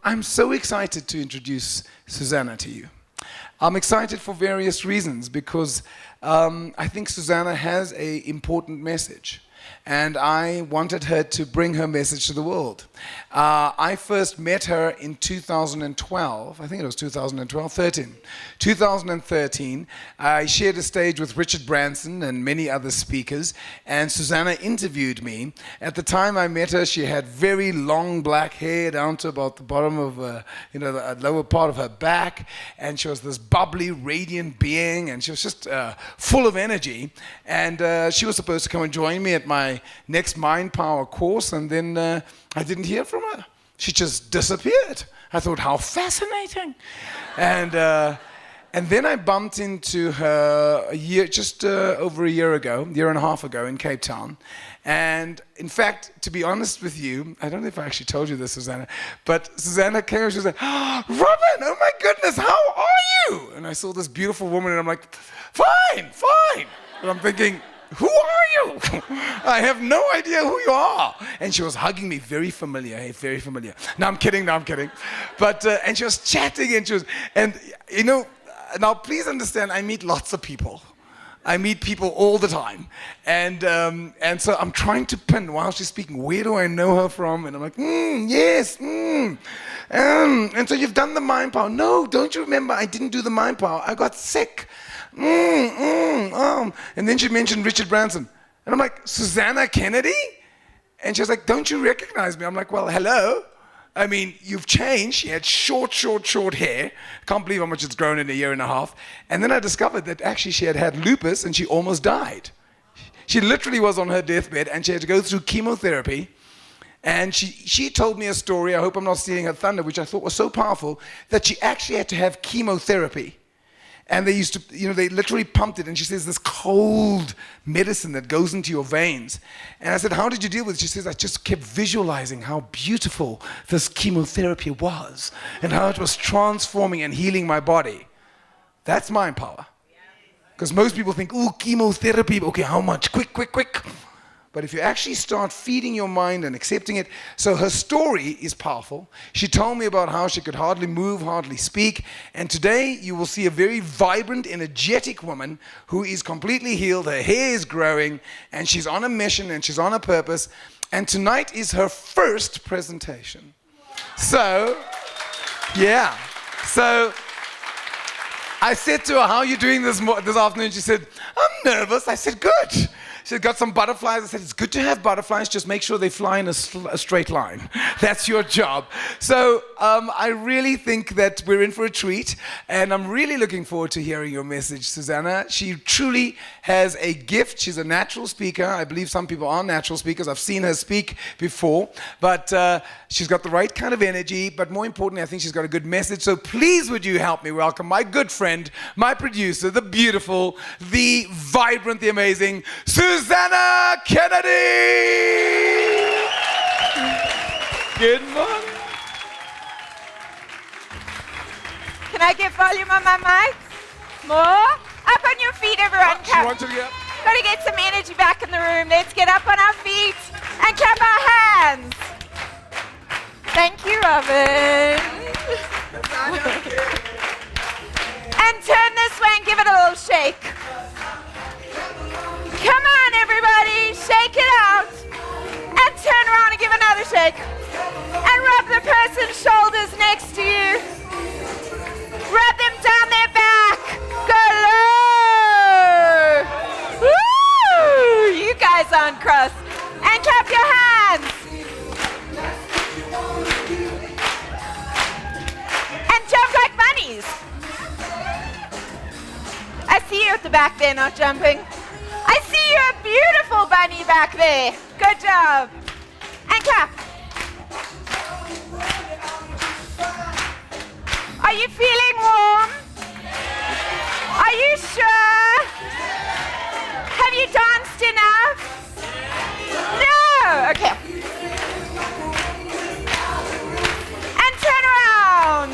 I'm so excited to introduce Susanna to you. I'm excited for various reasons because I think Susanna has an important message. And I wanted her to bring her message to the world. I first met her in 2012, I think it was 2013. I shared a stage with Richard Branson and many other speakers, and Susanna interviewed me. At the time I met her, she had very long black hair down to about the bottom of, the lower part of her back, and she was this bubbly, radiant being, and she was just full of energy. And she was supposed to come and join me at my next Mind Power course, and then I didn't hear from her. She just disappeared. I thought, how fascinating. And then I bumped into her over a year and a half ago in Cape Town. And in fact, to be honest with you, I don't know if I actually told you this, Susanna, but Susanna came and she was like, oh, Robin, oh my goodness, how are you? And I saw this beautiful woman and I'm like, fine. And I'm thinking, who are you? I have no idea who you are. And she was hugging me, very familiar. No, I'm kidding. But, and she was chatting now please understand, I meet lots of people. I meet people all the time. And so I'm trying to pin while she's speaking, where do I know her from? And I'm like, yes. And so you've done the Mind Power. No, don't you remember? I didn't do the Mind Power. I got sick. And then she mentioned Richard Branson. And I'm like, Susanna Kennedy? And she was like, don't you recognize me? I'm like, well, hello. I mean, you've changed. She had short hair. Can't believe how much it's grown in a year and a half. And then I discovered that actually she had lupus and she almost died. She literally was on her deathbed and she had to go through chemotherapy. And she told me a story, I hope I'm not stealing her thunder, which I thought was so powerful, that she actually had to have chemotherapy. And they used to, they literally pumped it. And she says, this cold medicine that goes into your veins. And I said, how did you deal with it? She says, I just kept visualizing how beautiful this chemotherapy was and how it was transforming and healing my body. That's Mind Power. Because most people think, ooh, chemotherapy. Okay, how much? Quick. But if you actually start feeding your mind and accepting it, so her story is powerful. She told me about how she could hardly move, hardly speak. And today you will see a very vibrant, energetic woman who is completely healed. Her hair is growing and she's on a mission and she's on a purpose. And tonight is her first presentation. So, yeah. So I said to her, how are you doing this afternoon? She said, I'm nervous. I said, good. She got some butterflies. I said, it's good to have butterflies. Just make sure they fly in a straight line. That's your job. So I really think that we're in for a treat. And I'm really looking forward to hearing your message, Susanna. She truly has a gift. She's a natural speaker. I believe some people are natural speakers. I've seen her speak before. But she's got the right kind of energy. But more importantly, I think she's got a good message. So please would you help me welcome my good friend, my producer, the beautiful, the vibrant, the amazing Susanna Kennedy! Good morning. Can I get volume on my mic? More? Up on your feet, everyone. She wants you to get up. Got to get some energy back in the room. Let's get up on our feet and clap our hands. Thank you, Robin. And turn this way and give it a little shake. Come on, everybody, shake it out. And turn around and give another shake. And rub the person's shoulders next to you. Rub them down their back. Go low. Woo! You guys aren't cross. And clap your hands. And jump like bunnies. I see you at the back there, not jumping. I see you, a beautiful bunny back there. Good job. And clap. Are you feeling warm? Are you sure? Have you danced enough? No. Okay. And turn around.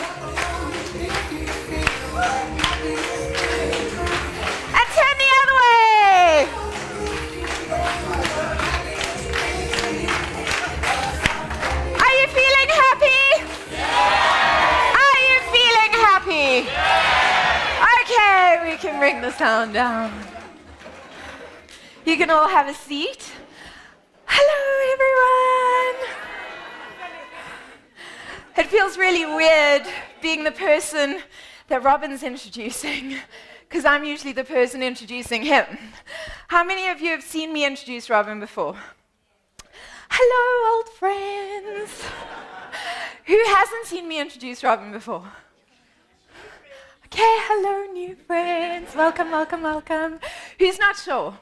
And turn the other way. Are you feeling happy? can bring the sound down. You can all have a seat. Hello, everyone. It feels really weird being the person that Robin's introducing, because I'm usually the person introducing him. How many of you have seen me introduce Robin before? Hello, old friends. Who hasn't seen me introduce Robin before? Okay, hello, new friends. Welcome, welcome, welcome. Who's not sure?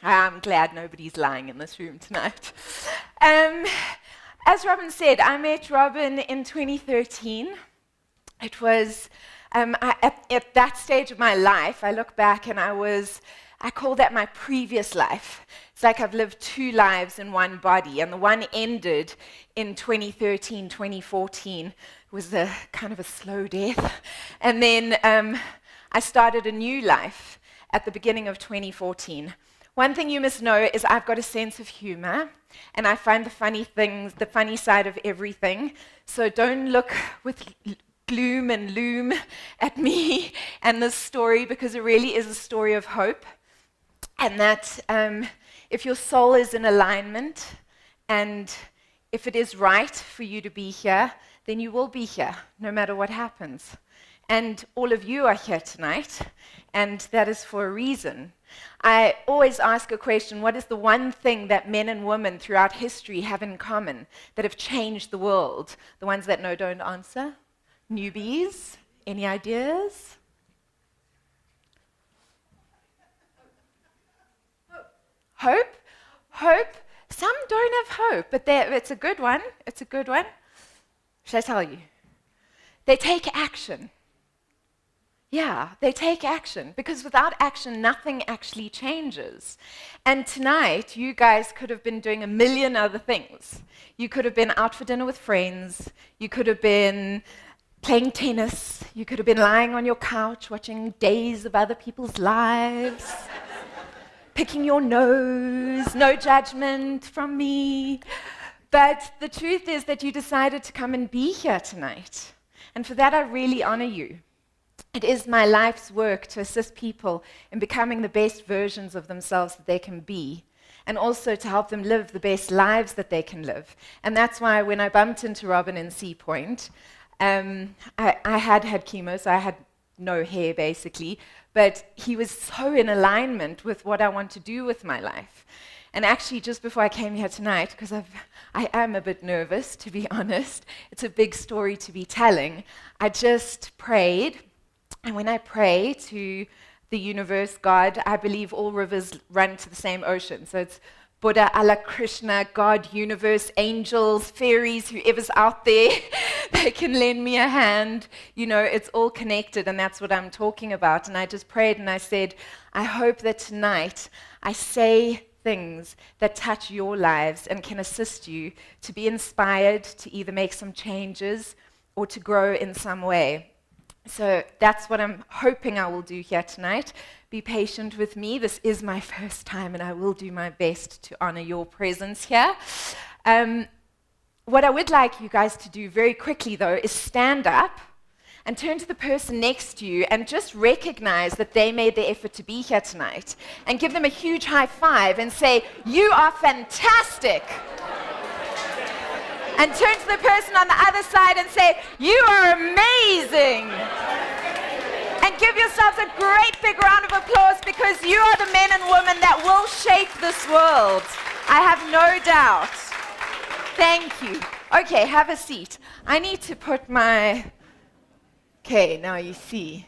I'm glad nobody's lying in this room tonight. As Robin said, I met Robin in 2013. It was, at that stage of my life, I look back and I call that my previous life. It's like I've lived two lives in one body, and the one ended in 2013, 2014. It was a kind of a slow death. And then I started a new life at the beginning of 2014. One thing you must know is I've got a sense of humor, and I find the funny things, the funny side of everything. So don't look with gloom and loom at me and this story, because it really is a story of hope. And that if your soul is in alignment, and if it is right for you to be here, then you will be here, no matter what happens. And all of you are here tonight, and that is for a reason. I always ask a question: what is the one thing that men and women throughout history have in common that have changed the world? The ones that know don't answer. Newbies, any ideas? Hope? Hope? Some don't have hope, but it's a good one. It's a good one. Should I tell you? They take action. Yeah, they take action, because without action, nothing actually changes. And tonight, you guys could have been doing a million other things. You could have been out for dinner with friends. You could have been playing tennis. You could have been lying on your couch watching days of other people's lives, picking your nose, no judgment from me. But the truth is that you decided to come and be here tonight. And for that, I really honor you. It is my life's work to assist people in becoming the best versions of themselves that they can be, and also to help them live the best lives that they can live. And that's why when I bumped into Robin in Sea Point, I had chemo, so I had no hair basically, but he was so in alignment with what I want to do with my life. And actually, just before I came here tonight, because I am a bit nervous, to be honest, it's a big story to be telling, I just prayed. And when I pray to the universe, God, I believe all rivers run to the same ocean. So it's Buddha, Allah, Krishna, God, universe, angels, fairies, whoever's out there, they can lend me a hand. You know, it's all connected, and that's what I'm talking about. And I just prayed and I said, I hope that tonight I say things that touch your lives and can assist you to be inspired to either make some changes or to grow in some way. So that's what I'm hoping I will do here tonight. Be patient with me. This is my first time, and I will do my best to honor your presence here. What I would like you guys to do very quickly, though, is stand up and turn to the person next to you and just recognize that they made the effort to be here tonight, and give them a huge high five and say, "You are fantastic." And turn to the person on the other side and say, "You are amazing." And give yourselves a great big round of applause, because you are the men and women that will shape this world. I have no doubt. Thank you. Okay, have a seat. I need to put my... Okay, now you see,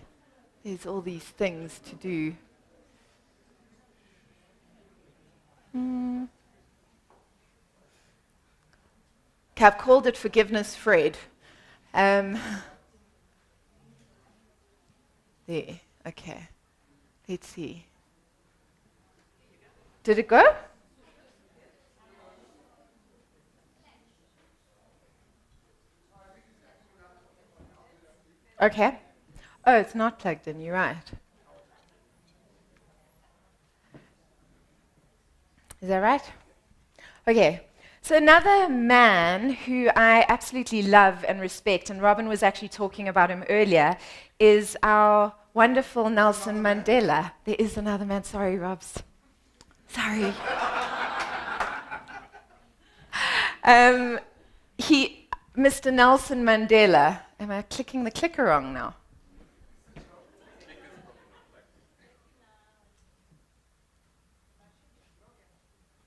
there's all these things to do. Okay, I've called it Forgiveness Fred. There, okay. Let's see. Did it go? Okay. Oh, it's not plugged in, you're right. Is that right? Okay. So another man who I absolutely love and respect, and Robin was actually talking about him earlier, is our wonderful Nelson Mandela. There is another man. Sorry, Robs. Sorry. Mr. Nelson Mandela. Am I clicking the clicker wrong now?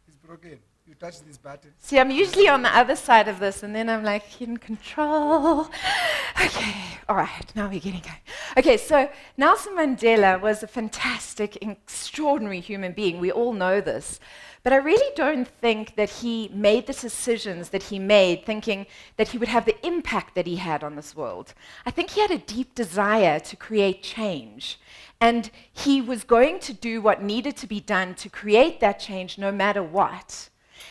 It's broken. You touch this button. See, I'm usually on the other side of this, and then I'm like in control. Okay, all right, now we're getting going. Okay, so Nelson Mandela was a fantastic, extraordinary human being. We all know this. But I really don't think that he made the decisions that he made thinking that he would have the impact that he had on this world. I think he had a deep desire to create change. And he was going to do what needed to be done to create that change no matter what.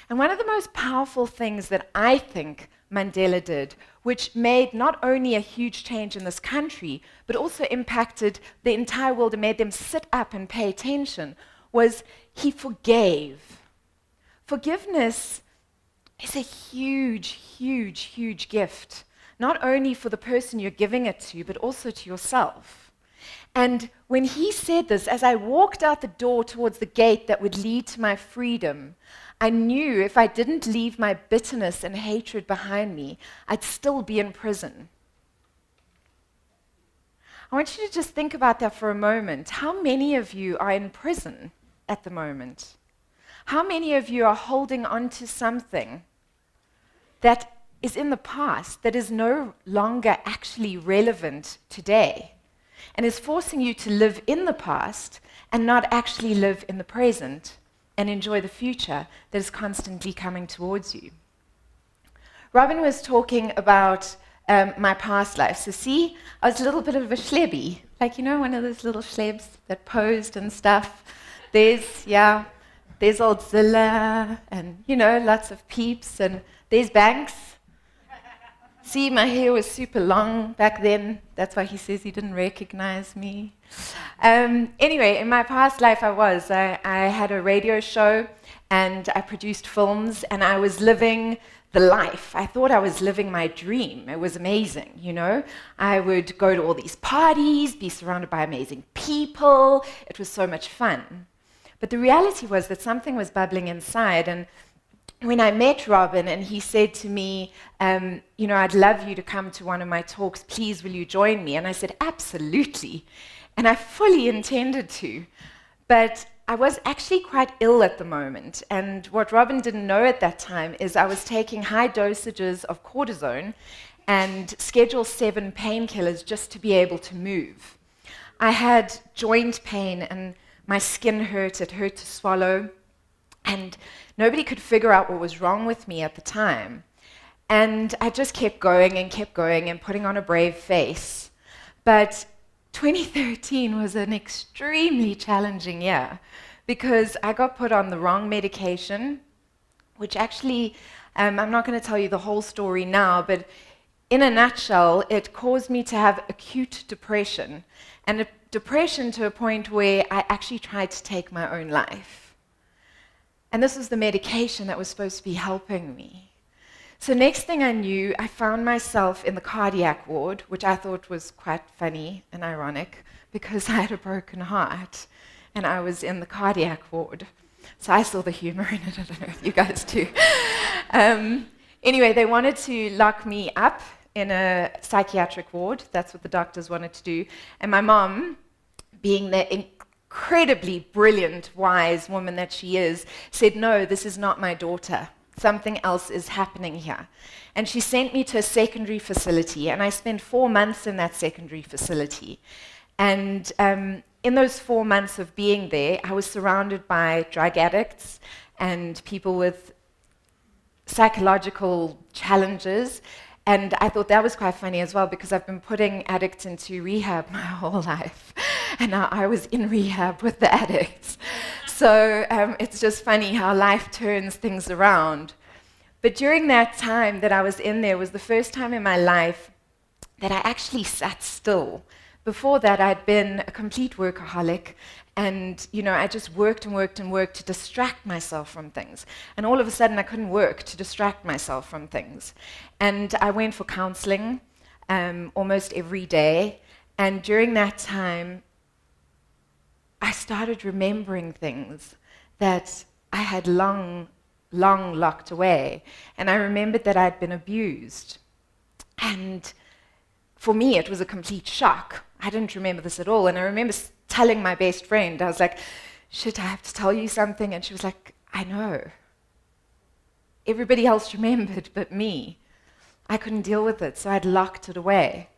And one of the most powerful things that I think Mandela did, which made not only a huge change in this country, but also impacted the entire world and made them sit up and pay attention, was he forgave. Forgiveness is a huge, huge, huge gift, not only for the person you're giving it to, but also to yourself. And when he said this, as I walked out the door towards the gate that would lead to my freedom, I knew if I didn't leave my bitterness and hatred behind me, I'd still be in prison. I want you to just think about that for a moment. How many of you are in prison at the moment? How many of you are holding on to something that is in the past, that is no longer actually relevant today, and is forcing you to live in the past and not actually live in the present and enjoy the future that is constantly coming towards you? Robin was talking about my past life. So see, I was a little bit of a schlebby, like, you know, one of those little schlebs that posed and stuff. There's old Zilla, and, you know, lots of peeps, and there's Banks. See, my hair was super long back then. That's why he says he didn't recognize me. Anyway, in my past life, I had a radio show, and I produced films, and I was living the life. I thought I was living my dream. It was amazing, you know. I would go to all these parties, be surrounded by amazing people. It was so much fun. But the reality was that something was bubbling inside, and when I met Robin and he said to me, you know, I'd love you to come to one of my talks, please will you join me? And I said, absolutely. And I fully intended to. But I was actually quite ill at the moment, and what Robin didn't know at that time is I was taking high dosages of cortisone and Schedule 7 painkillers just to be able to move. I had joint pain and my skin hurt, it hurt to swallow, and nobody could figure out what was wrong with me at the time. And I just kept going and putting on a brave face. But 2013 was an extremely challenging year because I got put on the wrong medication, which actually, I'm not going to tell you the whole story now, but in a nutshell, it caused me to have acute depression, and a depression to a point where I actually tried to take my own life. And this was the medication that was supposed to be helping me. So next thing I knew, I found myself in the cardiac ward, which I thought was quite funny and ironic because I had a broken heart and I was in the cardiac ward. So I saw the humor in it. I don't know if you guys do. Anyway, they wanted to lock me up in a psychiatric ward. That's what the doctors wanted to do. And my mom, being the incredibly brilliant, wise woman that she is, said, no, this is not my daughter. Something else is happening here. And she sent me to a secondary facility, and I spent 4 months in that secondary facility. And in those 4 months of being there, I was surrounded by drug addicts and people with psychological challenges. And I thought that was quite funny as well, because I've been putting addicts into rehab my whole life. And now I was in rehab with the addicts. So it's just funny how life turns things around. But during that time that I was in there was the first time in my life that I actually sat still. Before that, I'd been a complete workaholic, and I just worked and worked and worked to distract myself from things. And all of a sudden, I couldn't work to distract myself from things. And I went for counseling almost every day, And during that time, I started remembering things that I had long locked away. And I remembered that I'd been abused. And for me, it was a complete shock. I didn't remember this at all. And I remember telling my best friend, I was like, shit, I have to tell you something. And she was like, I know. Everybody else remembered but me. I couldn't deal with it, so I'd locked it away.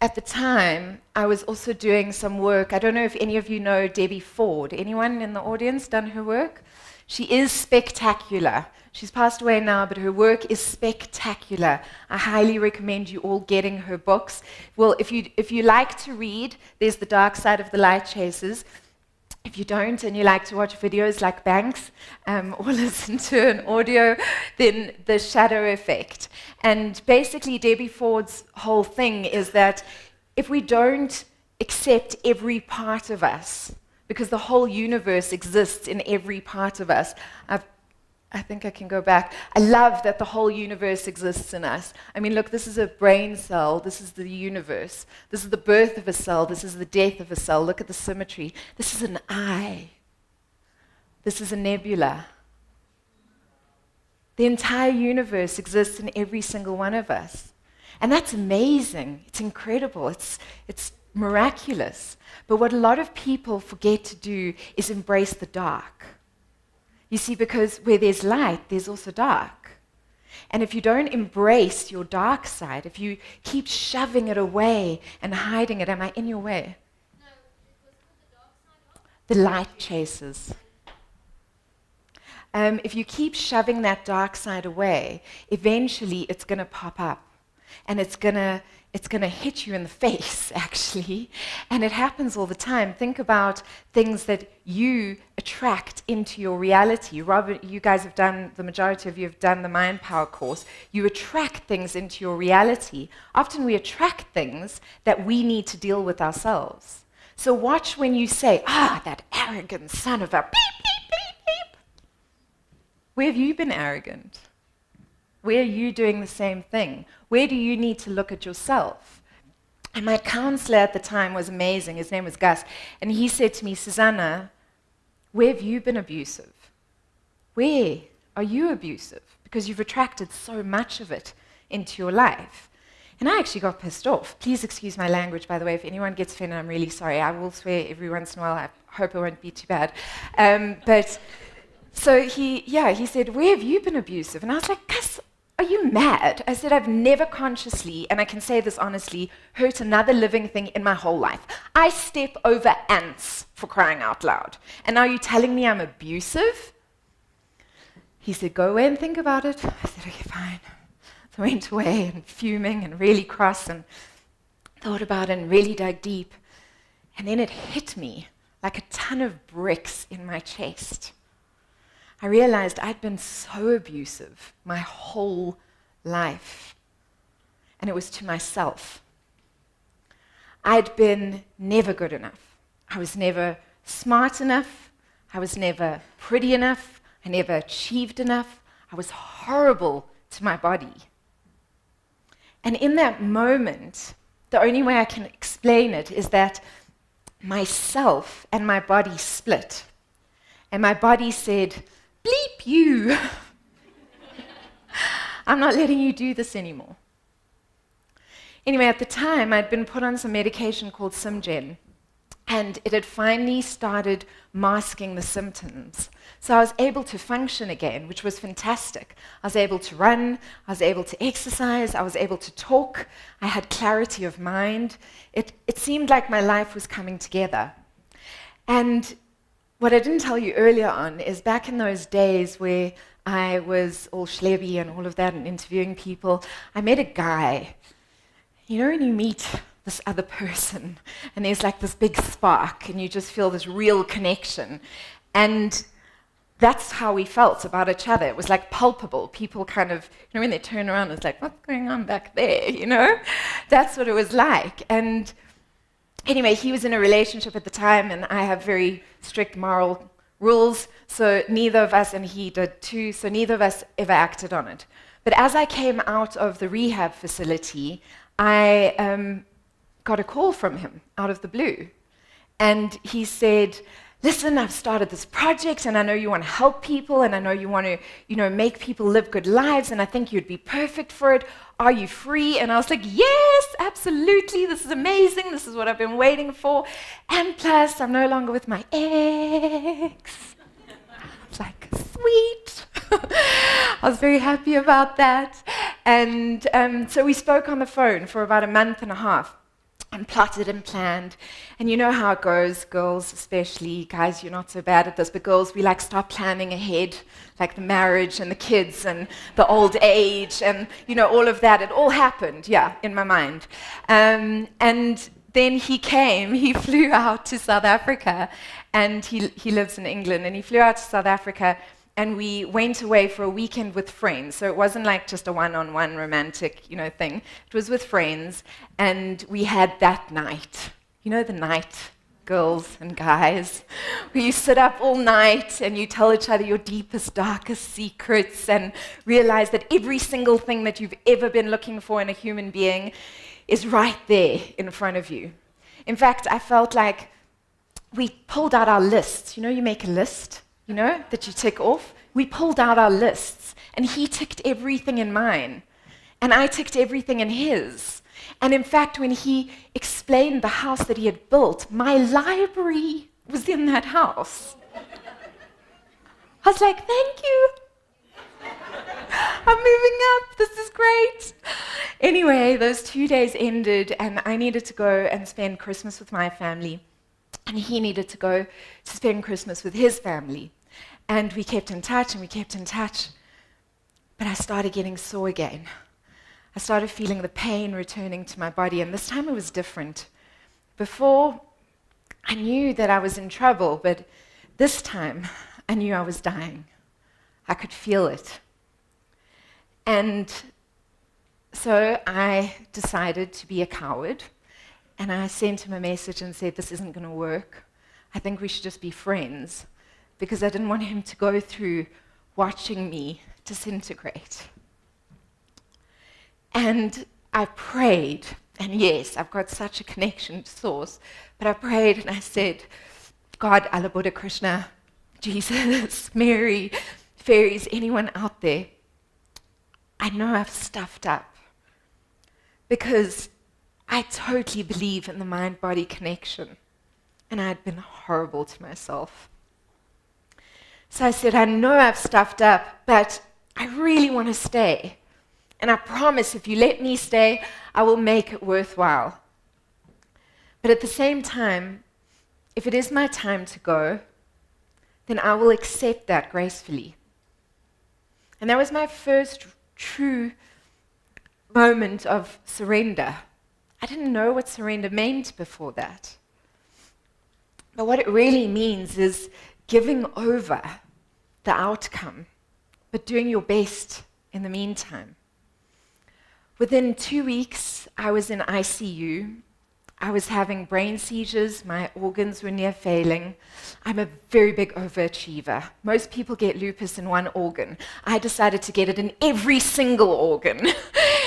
At the time, I was also doing some work. I don't know if any of you know Debbie Ford. Anyone in the audience done her work? She is spectacular. She's passed away now, but her work is spectacular. I highly recommend you all getting her books. Well, if you like to read, there's The Dark Side of the Light Chasers. If you don't and you like to watch videos like Banks or listen to an audio, then The Shadow Effect. And basically, Debbie Ford's whole thing is that if we don't accept every part of us, because the whole universe exists in every part of us, I think I can go back. I love that the whole universe exists in us. I mean, look, this is a brain cell. This is the universe. This is the birth of a cell. This is the death of a cell. Look at the symmetry. This is an eye. This is a nebula. The entire universe exists in every single one of us. And that's amazing. It's incredible. It's miraculous. But what a lot of people forget to do is embrace the dark. You see, because where there's light, there's also dark. And if you don't embrace your dark side, if you keep shoving it away and hiding it, am I in your way? No, it was put the dark side off. The light chasers. If you keep shoving that dark side away, eventually it's going to pop up. And it's going to hit you in the face, actually. And it happens all the time. Think about things that you attract into your reality. Robert, you guys have done, the majority of you have done the Mind Power course. You attract things into your reality. Often we attract things that we need to deal with ourselves. So watch when you say, that arrogant son of a beep, beep, beep, beep. Where have you been arrogant? Where are you doing the same thing? Where do you need to look at yourself? And my counselor at the time was amazing. His name was Gus. And he said to me, Susanna, where have you been abusive? Where are you abusive? Because you've attracted so much of it into your life. And I actually got pissed off. Please excuse my language, by the way. If anyone gets offended, I'm really sorry. I will swear every once in a while. I hope it won't be too bad. So he said, where have you been abusive? And I was like, Gus, are you mad? I said, I've never consciously, and I can say this honestly, hurt another living thing in my whole life. I step over ants, for crying out loud. And now you're telling me I'm abusive? He said, go away and think about it. I said, okay, fine. So I went away and fuming and really cross and thought about it and really dug deep. And then it hit me like a ton of bricks in my chest. I realized I'd been so abusive my whole life. And it was to myself. I'd been never good enough. I was never smart enough. I was never pretty enough. I never achieved enough. I was horrible to my body. And in that moment, the only way I can explain it is that myself and my body split. And my body said, bleep you. I'm not letting you do this anymore. Anyway, at the time, I'd been put on some medication called Simgen, and it had finally started masking the symptoms. So I was able to function again, which was fantastic. I was able to run, I was able to exercise, I was able to talk, I had clarity of mind. It seemed like my life was coming together. And what I didn't tell you earlier on is back in those days where I was all schlebby and all of that and interviewing people, I met a guy. You know when you meet this other person and there's like this big spark and you just feel this real connection. And that's how we felt about each other. It was like palpable. People kind of, you know, when they turn around, it's like, what's going on back there, you know? That's what it was like. And anyway, he was in a relationship at the time, and I have very strict moral rules, so neither of us, and he did too, so neither of us ever acted on it. But as I came out of the rehab facility, I got a call from him out of the blue. And he said, listen, I've started this project, and I know you want to help people, and I know you want to, make people live good lives, and I think you'd be perfect for it. Are you free? And I was like, yes, absolutely. This is amazing. This is what I've been waiting for. And plus, I'm no longer with my ex. It's like, sweet. I was very happy about that. And so we spoke on the phone for about a month and a half. And plotted and planned. And you know how it goes, girls especially. Guys, you're not so bad at this, but girls, we like start planning ahead, like the marriage and the kids and the old age and, all of that. It all happened, in my mind. And then he flew out to South Africa, and he lives in England, and he flew out to South Africa, and we went away for a weekend with friends. So it wasn't like just a one-on-one romantic, thing. It was with friends, and we had that night. The night, girls and guys, where you sit up all night and you tell each other your deepest, darkest secrets and realize that every single thing that you've ever been looking for in a human being is right there in front of you. In fact, I felt like we pulled out our lists. You make a list? That you tick off. We pulled out our lists, and he ticked everything in mine, and I ticked everything in his. And in fact, when he explained the house that he had built, my library was in that house. I was like, thank you. I'm moving up. This is great. Anyway, those 2 days ended, and I needed to go and spend Christmas with my family. And he needed to go to spend Christmas with his family. And we kept in touch, and we kept in touch. But I started getting sore again. I started feeling the pain returning to my body, and this time it was different. Before, I knew that I was in trouble, but this time, I knew I was dying. I could feel it. And so I decided to be a coward. And I sent him a message and said, this isn't going to work. I think we should just be friends, because I didn't want him to go through watching me disintegrate. And I prayed, and yes, I've got such a connection to Source, but I prayed and I said, God, Allah, Buddha, Krishna, Jesus, Mary, fairies, anyone out there, I know I've stuffed up, because I totally believe in the mind-body connection, and I had been horrible to myself. So I said, I know I've stuffed up, but I really want to stay. And I promise if you let me stay, I will make it worthwhile. But at the same time, if it is my time to go, then I will accept that gracefully. And that was my first true moment of surrender. I didn't know what surrender meant before that. But what it really means is giving over the outcome, but doing your best in the meantime. Within 2 weeks, I was in ICU. I was having brain seizures. My organs were near failing. I'm a very big overachiever. Most people get lupus in one organ. I decided to get it in every single organ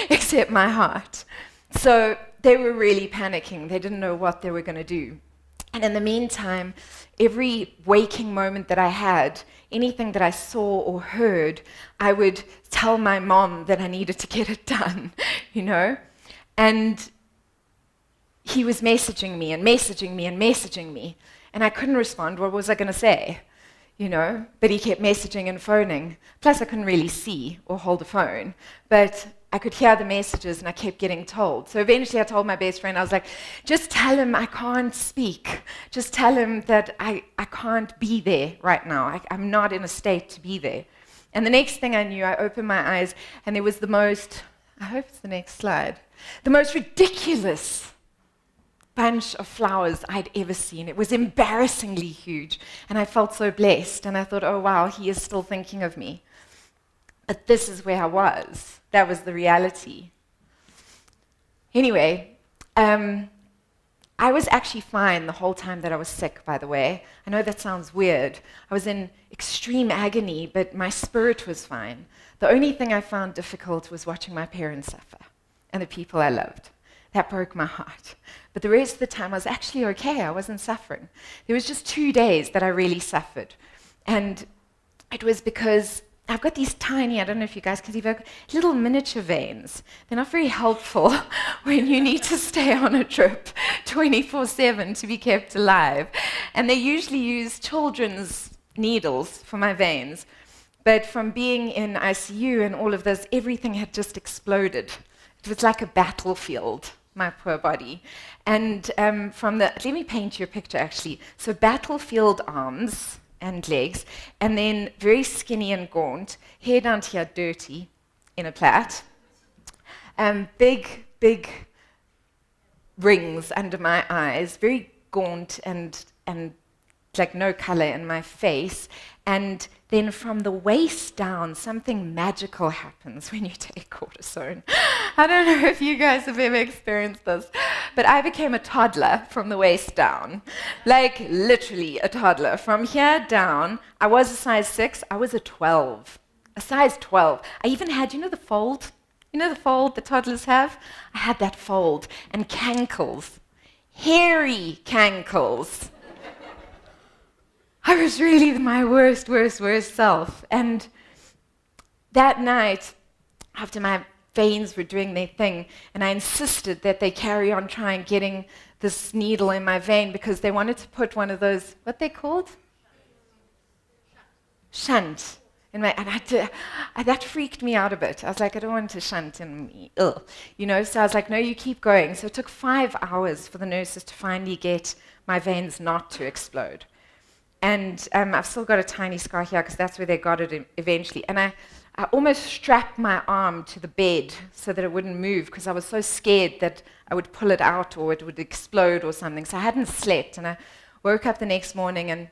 except my heart. So they were really panicking. They didn't know what they were going to do. And in the meantime, every waking moment that I had, anything that I saw or heard, I would tell my mom that I needed to get it done, And he was messaging me and messaging me and messaging me. And I couldn't respond. What was I going to say? But he kept messaging and phoning. Plus, I couldn't really see or hold a phone. But I could hear the messages, and I kept getting told. So eventually I told my best friend, I was like, just tell him I can't speak. Just tell him that I can't be there right now. I'm not in a state to be there. And the next thing I knew, I opened my eyes, and there was the most, I hope it's the next slide, the most ridiculous bunch of flowers I'd ever seen. It was embarrassingly huge, and I felt so blessed, and I thought, oh wow, he is still thinking of me. But this is where I was. That was the reality. Anyway, I was actually fine the whole time that I was sick, by the way. I know that sounds weird. I was in extreme agony, but my spirit was fine. The only thing I found difficult was watching my parents suffer and the people I loved. That broke my heart. But the rest of the time, I was actually okay. I wasn't suffering. There was just 2 days that I really suffered. And it was because I've got these tiny, I don't know if you guys can see, but little miniature veins. They're not very helpful when you need to stay on a trip 24/7 to be kept alive. And they usually use children's needles for my veins. But from being in ICU and all of this, everything had just exploded. It was like a battlefield, my poor body. And let me paint you a picture actually. So battlefield arms and legs, and then very skinny and gaunt, hair down to here dirty in a plait, big rings under my eyes, very gaunt and like no color in my face. And then from the waist down, something magical happens when you take cortisone. I don't know if you guys have ever experienced this, but I became a toddler from the waist down. Like literally a toddler. From here down, I was a size 6, I was a 12. A size 12. I even had, you know the fold? You know the fold that toddlers have? I had that fold. And cankles. Hairy cankles. I was really my worst self. And that night, after my veins were doing their thing, and I insisted that they carry on trying getting this needle in my vein because they wanted to put one of those, what they called? Shunt. In my, that freaked me out a bit. I was like, I don't want to shunt in me. Ugh. You know, so I was like, no, you keep going. So it took 5 hours for the nurses to finally get my veins not to explode. And I've still got a tiny scar here because that's where they got it eventually. And I almost strapped my arm to the bed so that it wouldn't move because I was so scared that I would pull it out or it would explode or something. So I hadn't slept. And I woke up the next morning and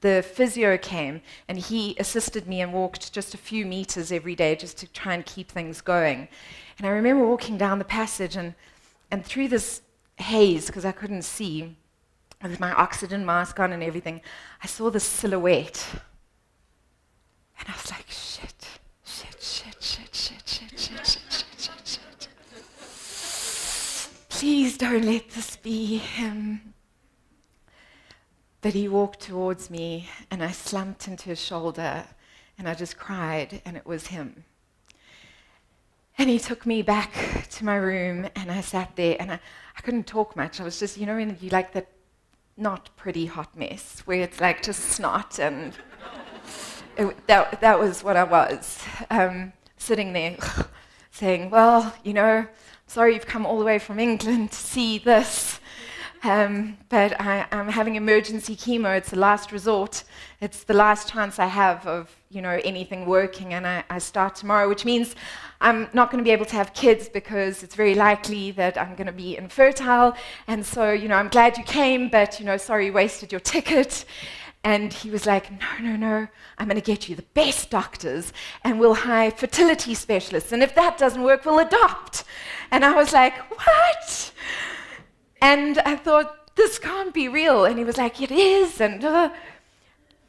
the physio came and he assisted me and walked just a few meters every day just to try and keep things going. And I remember walking down the passage and through this haze because I couldn't see, with my oxygen mask on and everything, I saw this silhouette. And I was like, shit. Please don't let this be him. But he walked towards me and I slumped into his shoulder and I just cried and it was him. And he took me back to my room and I sat there and I couldn't talk much. I was just, you know, when you like that not pretty hot mess where it's like just snot and that was what I was, sitting there saying, well, you know, sorry you've come all the way from England to see this, but I'm having emergency chemo. It's the last resort. It's the last chance I have of, you know, anything working, and I start tomorrow, which means I'm not going to be able to have kids because it's very likely that I'm going to be infertile. And so, you know, I'm glad you came, but, you know, sorry you wasted your ticket. And he was like, no, I'm going to get you the best doctors and we'll hire fertility specialists. And if that doesn't work, we'll adopt. And I was like, what? And I thought, this can't be real. And he was like, it is. And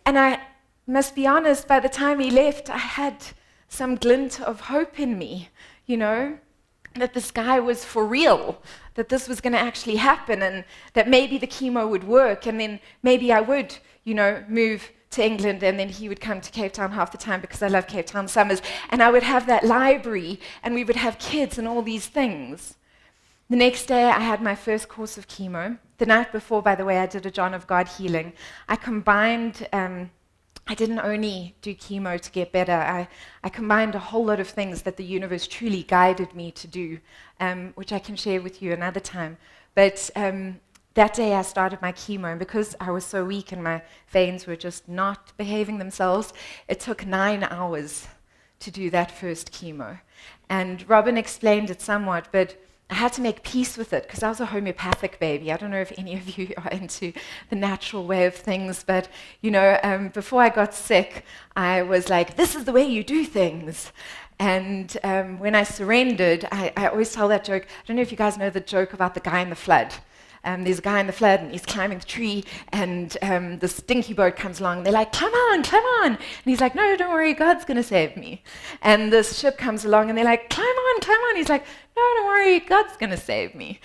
I must be honest, by the time he left, I had some glint of hope in me, you know, that this guy was for real, that this was going to actually happen, and that maybe the chemo would work, and then maybe I would, you know, move to England, and then he would come to Cape Town half the time because I love Cape Town summers, and I would have that library, and we would have kids and all these things. The next day, I had my first course of chemo. The night before, by the way, I did a John of God healing. I combined, I didn't only do chemo to get better. I combined a whole lot of things that the universe truly guided me to do, which I can share with you another time. But that day I started my chemo, and because I was so weak and my veins were just not behaving themselves, it took 9 hours to do that first chemo. And Robin explained it somewhat, but I had to make peace with it because I was a homeopathic baby. I don't know if any of you are into the natural way of things, but, you know, before I got sick, I was like, this is the way you do things. And when I surrendered, I always tell that joke. I don't know if you guys know the joke about the guy in the flood. there's a guy in the flood and he's climbing the tree, and this dinky boat comes along, and they're like, climb on, climb on. And he's like, no, don't worry, God's going to save me. And this ship comes along, and they're like, climb on, climb on. He's like, no, don't worry, God's going to save me.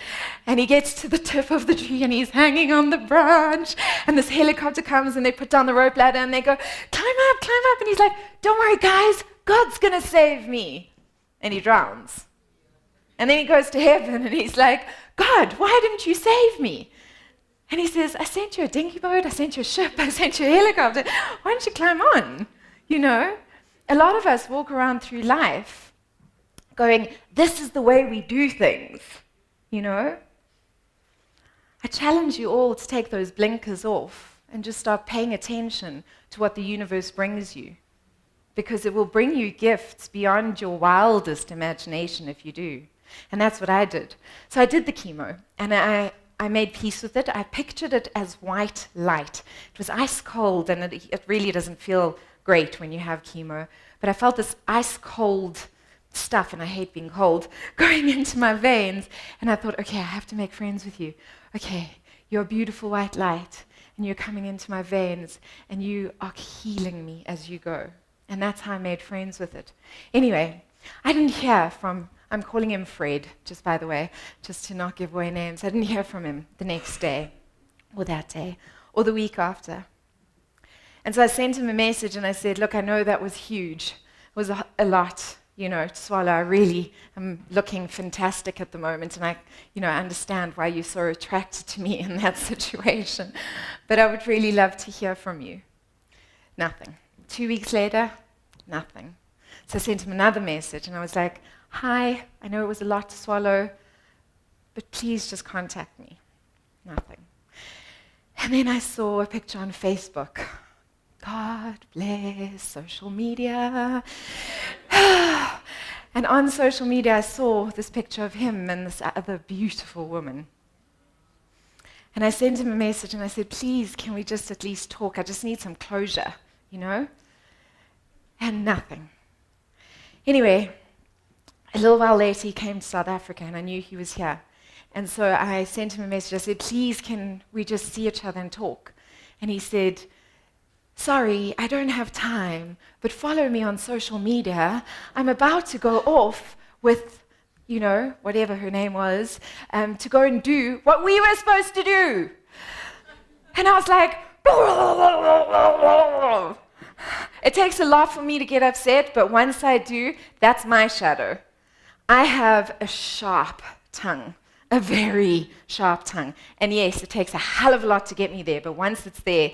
And he gets to the tip of the tree, and he's hanging on the branch, and this helicopter comes, and they put down the rope ladder, and they go, climb up. And he's like, don't worry, guys, God's going to save me. And he drowns. And then he goes to heaven, and he's like, God, why didn't you save me? And he says, I sent you a dinky boat, I sent you a ship, I sent you a helicopter. Why don't you climb on? You know, a lot of us walk around through life going, this is the way we do things, you know? I challenge you all to take those blinkers off and just start paying attention to what the universe brings you, because it will bring you gifts beyond your wildest imagination if you do. And that's what I did. So I did the chemo, and I made peace with it. I pictured it as white light. It was ice cold, and it really doesn't feel great when you have chemo. But I felt this ice cold stuff, and I hate being cold, going into my veins. And I thought, okay, I have to make friends with you. Okay, you're a beautiful white light, and you're coming into my veins, and you are healing me as you go. And that's how I made friends with it. Anyway, I didn't hear from, I'm calling him Fred, just by the way, just to not give away names. I didn't hear from him the next day, or that day, or the week after. And so I sent him a message, and I said, look, I know that was huge. It was a lot, you know, to swallow. I really am looking fantastic at the moment, and I understand why you're so attracted to me in that situation. But I would really love to hear from you. Nothing. 2 weeks later, nothing. So I sent him another message, and I was like, hi, I know it was a lot to swallow, but please just contact me. Nothing. And then I saw a picture on Facebook. God bless social media. And on social media, I saw this picture of him and this other beautiful woman. And I sent him a message, and I said, please, can we just at least talk? I just need some closure, you know? And nothing. Anyway, a little while later, he came to South Africa, and I knew he was here. And so I sent him a message. I said, please, can we just see each other and talk? And he said, sorry, I don't have time, but follow me on social media. I'm about to go off with, you know, whatever her name was, to go and do what we were supposed to do. And I was like, it takes a lot for me to get upset, but once I do, that's my shadow. I have a sharp tongue, a very sharp tongue. And yes, it takes a hell of a lot to get me there, but once it's there,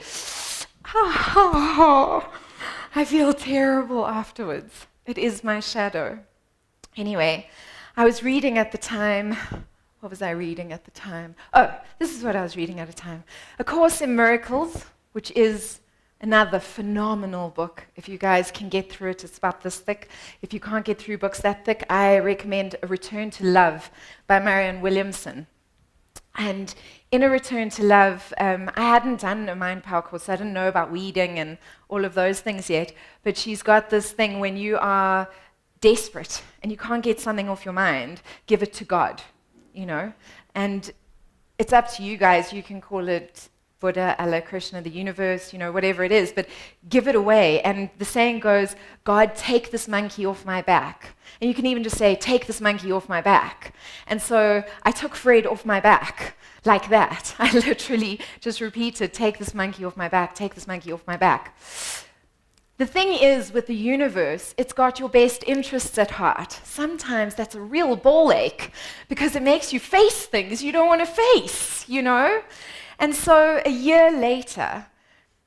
I feel terrible afterwards. It is my shadow. Anyway, I was reading at the time. What was I reading at the time? Oh, this is what I was reading at the time. A Course in Miracles, which is another phenomenal book. If you guys can get through it, it's about this thick. If you can't get through books that thick, I recommend A Return to Love by Marianne Williamson. And in A Return to Love, I hadn't done a Mind Power course, so I didn't know about weeding and all of those things yet, but she's got this thing when you are desperate and you can't get something off your mind, give it to God, you know? And it's up to you guys. You can call it Buddha, Allah, Krishna, the universe, you know, whatever it is, but give it away. And the saying goes, God, take this monkey off my back. And you can even just say, take this monkey off my back. And so I took Fred off my back, like that. I literally just repeated, take this monkey off my back, take this monkey off my back. The thing is, with the universe, it's got your best interests at heart. Sometimes that's a real ball ache, because it makes you face things you don't want to face, you know? And so a year later,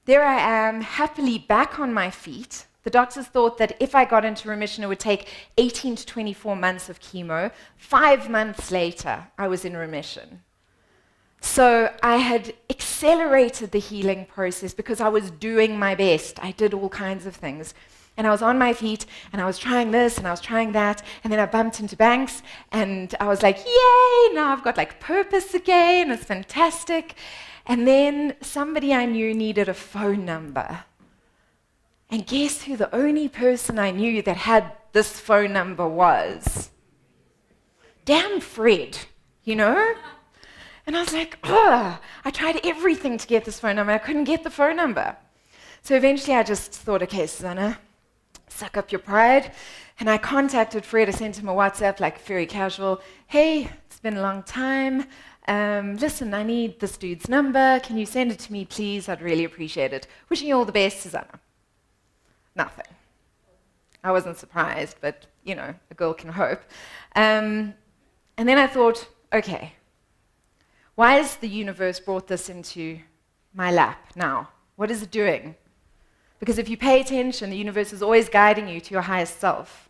there I am, happily back on my feet. The doctors thought that if I got into remission, it would take 18 to 24 months of chemo. 5 months later, I was in remission. So I had accelerated the healing process because I was doing my best. I did all kinds of things. And I was on my feet, and I was trying this, and I was trying that, and then I bumped into Banks, and I was like, yay, now I've got like purpose again, it's fantastic. And then somebody I knew needed a phone number. And guess who the only person I knew that had this phone number was? Damn Fred, you know? And I was like, ugh. I tried everything to get this phone number. I couldn't get the phone number. So eventually I just thought, okay, Susanna, suck up your pride. And I contacted Fred. I sent him a WhatsApp, like very casual. Hey, it's been a long time. Listen, I need this dude's number. Can you send it to me, please? I'd really appreciate it. Wishing you all the best, Susanna. Nothing. I wasn't surprised, but, you know, a girl can hope. And then I thought, okay, why has the universe brought this into my lap now? What is it doing? Because if you pay attention, the universe is always guiding you to your highest self.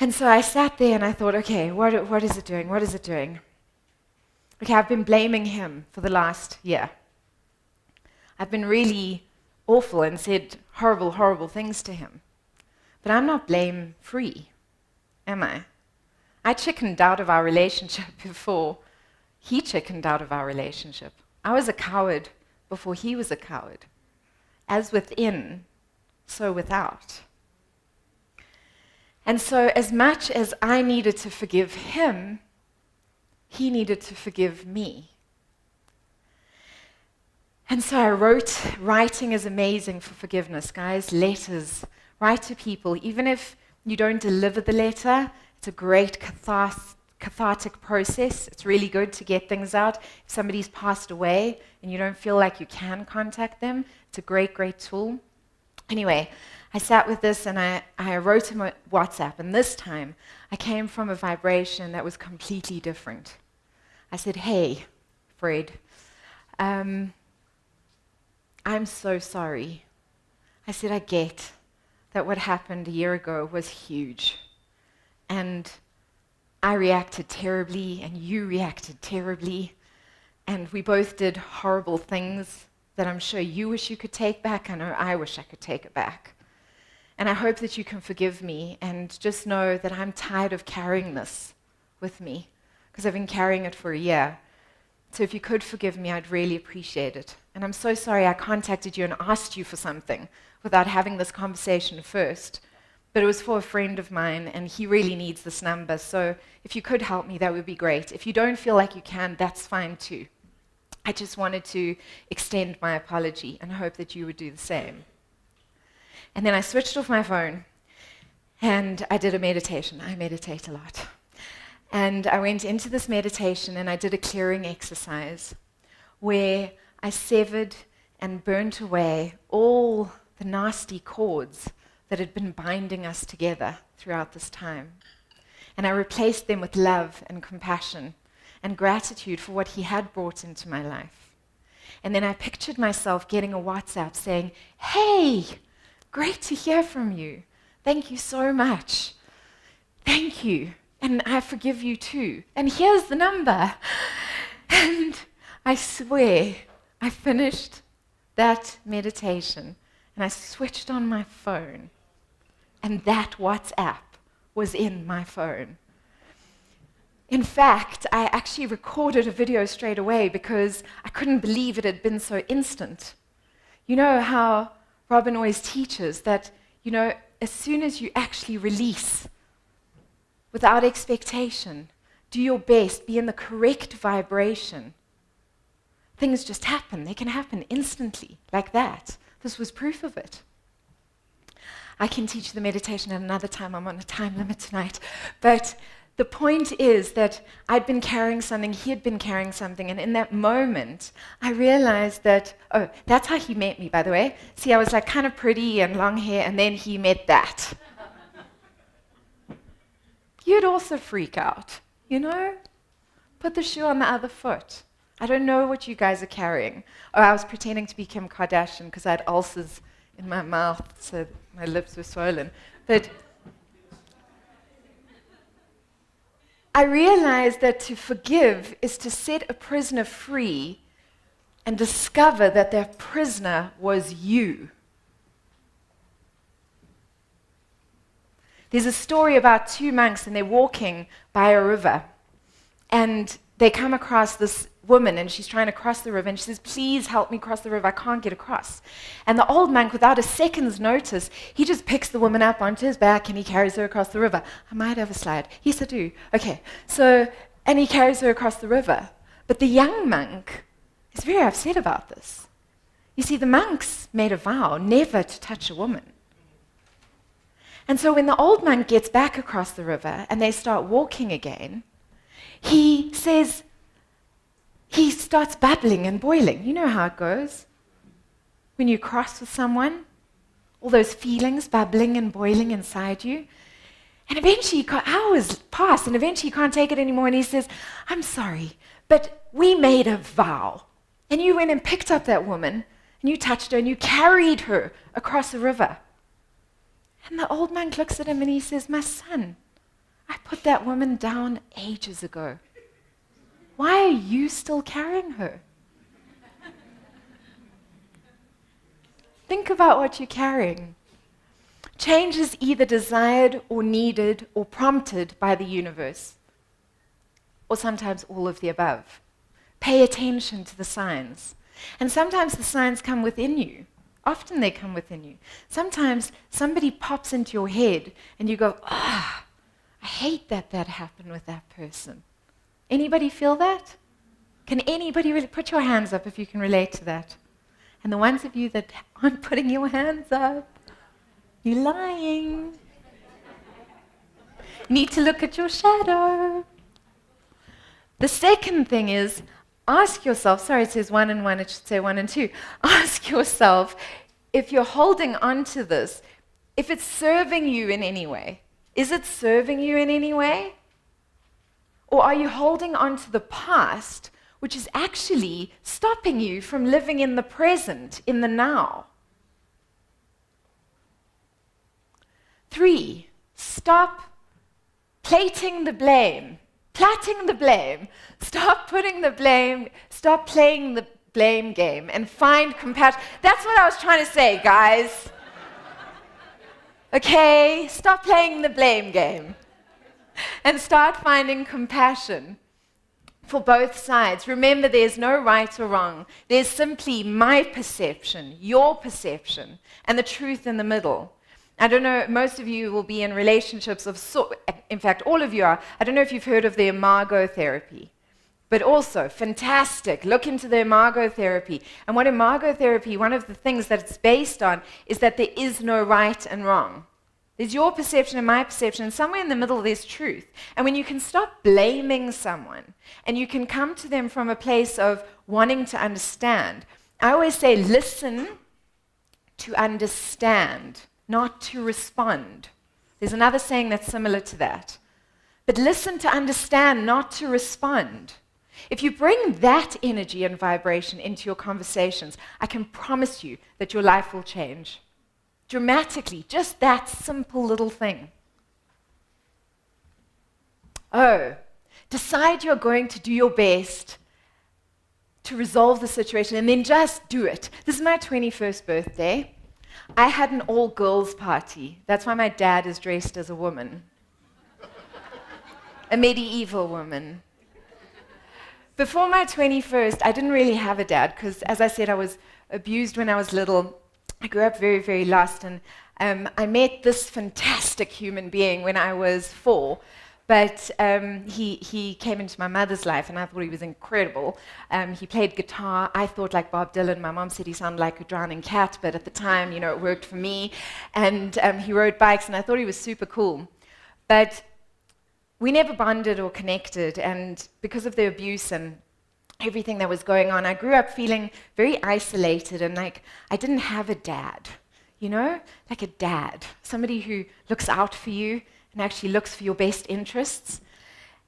And so I sat there and I thought, okay, what is it doing? What is it doing? Okay, I've been blaming him for the last year. I've been really awful and said horrible, horrible things to him. But I'm not blame-free, am I? I chickened out of our relationship before he chickened out of our relationship. I was a coward before he was a coward. As within, so without. And so as much as I needed to forgive him, he needed to forgive me. And so I wrote, writing is amazing for forgiveness, guys. Letters, write to people. Even if you don't deliver the letter, it's a great cathartic process. It's really good to get things out. If somebody's passed away and you don't feel like you can contact them, it's a great, great tool. Anyway, I sat with this and I wrote him a WhatsApp, and this time I came from a vibration that was completely different. I said, hey, Fred, I'm so sorry. I said, I get that what happened a year ago was huge. And I reacted terribly, and you reacted terribly. And we both did horrible things that I'm sure you wish you could take back. I know I wish I could take it back. And I hope that you can forgive me and just know that I'm tired of carrying this with me, because I've been carrying it for a year. So if you could forgive me, I'd really appreciate it. And I'm so sorry I contacted you and asked you for something without having this conversation first. But it was for a friend of mine, and he really needs this number. So if you could help me, that would be great. If you don't feel like you can, that's fine too. I just wanted to extend my apology and hope that you would do the same. And then I switched off my phone, and I did a meditation. I meditate a lot. And I went into this meditation, and I did a clearing exercise where I severed and burnt away all the nasty cords that had been binding us together throughout this time. And I replaced them with love and compassion and gratitude for what he had brought into my life. And then I pictured myself getting a WhatsApp saying, hey, great to hear from you. Thank you so much. Thank you. And I forgive you too. And here's the number. And I swear, I finished that meditation and I switched on my phone. And that WhatsApp was in my phone. In fact, I actually recorded a video straight away because I couldn't believe it had been so instant. You know how Robin always teaches that, you know, as soon as you actually release without expectation, do your best, be in the correct vibration, things just happen. They can happen instantly, like that. This was proof of it. I can teach the meditation at another time. I'm on a time limit tonight. But the point is that I'd been carrying something, he had been carrying something, and in that moment, I realized that, oh, that's how he met me, by the way. See, I was like kind of pretty and long hair, and then he met that. You'd also freak out, you know? Put the shoe on the other foot. I don't know what you guys are carrying. Oh, I was pretending to be Kim Kardashian because I had ulcers in my mouth, so my lips were swollen. But I realized that to forgive is to set a prisoner free and discover that their prisoner was you. There's a story about two monks, and they're walking by a river, and they come across this woman, and she's trying to cross the river, and she says, please help me cross the river, I can't get across. And the old monk, without a second's notice, he just picks the woman up onto his back, and he carries her across the river. I might have a slide. Yes, I do. Okay, so, and he carries her across the river. But the young monk is very upset about this. You see, the monks made a vow never to touch a woman. And so when the old monk gets back across the river and they start walking again, he says, he starts bubbling and boiling. You know how it goes when you cross with someone, all those feelings bubbling and boiling inside you. And eventually, hours pass, and eventually you can't take it anymore, and he says, I'm sorry, but we made a vow. And you went and picked up that woman, and you touched her, and you carried her across the river. And the old monk looks at him, and he says, my son, I put that woman down ages ago. Why are you still carrying her? Think about what you're carrying. Change is either desired or needed or prompted by the universe, or sometimes all of the above. Pay attention to the signs. And sometimes the signs come within you. Often they come within you. Sometimes somebody pops into your head and you go, I hate that happened with that person. Anybody feel that? Can anybody really put your hands up if you can relate to that? And the ones of you that aren't putting your hands up, you're lying. Need to look at your shadow. The second thing is, ask yourself, sorry, it says 1 and 1, it should say 1 and 2. Ask yourself, if you're holding on to this, if it's serving you in any way. Is it serving you in any way? Or are you holding on to the past, which is actually stopping you from living in the present, in the now? 3, stop plaiting the blame, plaiting the blame. Stop putting the blame, stop playing the blame game and find compassion. That's what I was trying to say, guys. Okay, stop playing the blame game and start finding compassion for both sides. Remember, there's no right or wrong. There's simply my perception, your perception, and the truth in the middle. I don't know, most of you will be in relationships of in fact, all of you are. I don't know if you've heard of the imago therapy, but also fantastic. Look into the imago therapy. And what imago therapy, one of the things that it's based on is that there is no right and wrong. There's your perception and my perception, and somewhere in the middle there's truth. And when you can stop blaming someone and you can come to them from a place of wanting to understand, I always say listen to understand, not to respond. There's another saying that's similar to that. But listen to understand, not to respond. If you bring that energy and vibration into your conversations, I can promise you that your life will change. Dramatically, just that simple little thing. Decide you're going to do your best to resolve the situation and then just do it. This is my 21st birthday. I had an all-girls party. That's why my dad is dressed as a woman. A medieval woman. Before my 21st, I didn't really have a dad because, as I said, I was abused when I was little. I grew up very, very lost, and I met this fantastic human being when I was 4. But he came into my mother's life, and I thought he was incredible. He played guitar. I thought like Bob Dylan. My mom said he sounded like a drowning cat, but at the time, it worked for me. And he rode bikes, and I thought he was super cool. But we never bonded or connected, and because of the abuse and everything that was going on, I grew up feeling very isolated and like I didn't have a dad, like a dad, somebody who looks out for you and actually looks for your best interests.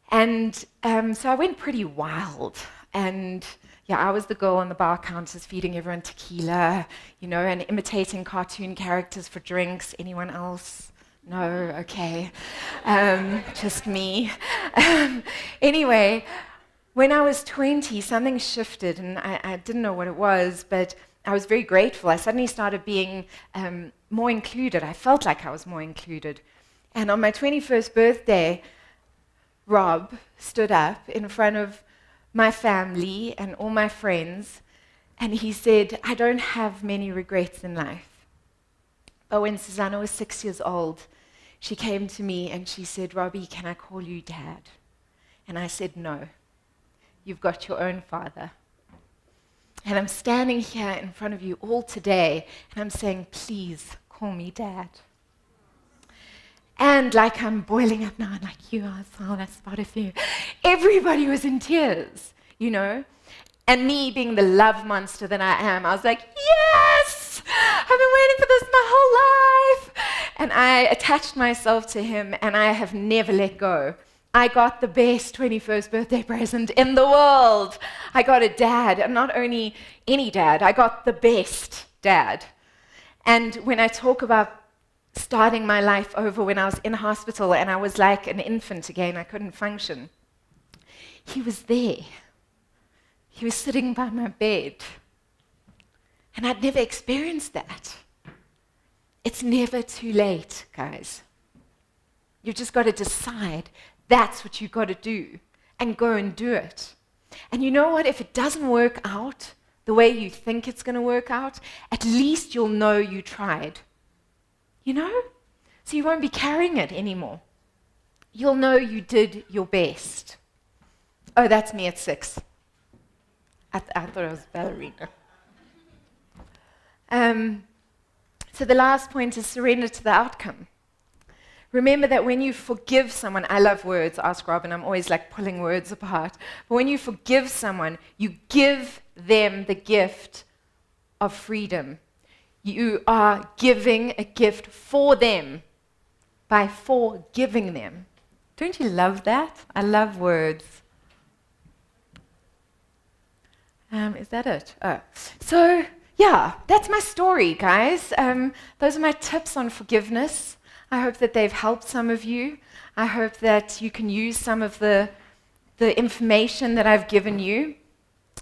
And so I went pretty wild. And I was the girl on the bar counters feeding everyone tequila, and imitating cartoon characters for drinks. Anyone else? No? Okay. Just me. Anyway, when I was 20, something shifted, and I didn't know what it was, but I was very grateful. I suddenly started being more included. I felt like I was more included. And on my 21st birthday, Rob stood up in front of my family and all my friends, and he said, I don't have many regrets in life. But when Susanna was 6 years old, she came to me and she said, Robbie, can I call you Dad? And I said, no. you've got your own Father. And I'm standing here in front of you all today, and I'm saying, please call me Dad. And like I'm boiling up now, and like you are, so that's part of you. Everybody was in tears, you know? And me being the love monster that I am, I was like, yes! I've been waiting for this my whole life! And I attached myself to him, and I have never let go. I got the best 21st birthday present in the world. I got a dad, and not only any dad, I got the best dad. And when I talk about starting my life over when I was in hospital and I was like an infant again, I couldn't function, he was there. He was sitting by my bed. And I'd never experienced that. It's never too late, guys. You've just got to decide that's what you've got to do and go and do it. And you know what? If it doesn't work out the way you think it's going to work out, at least you'll know you tried. You know? So you won't be carrying it anymore. You'll know you did your best. Oh, that's me at 6. I thought I was ballerina. So the last point is surrender to the outcome. Remember that when you forgive someone, I love words, ask Robin, I'm always like pulling words apart. But when you forgive someone, you give them the gift of freedom. You are giving a gift for them by forgiving them. Don't you love that? I love words. Is that it? Oh. So, yeah, that's my story, guys. Those are my tips on forgiveness. I hope that they've helped some of you. I hope that you can use some of the information that I've given you.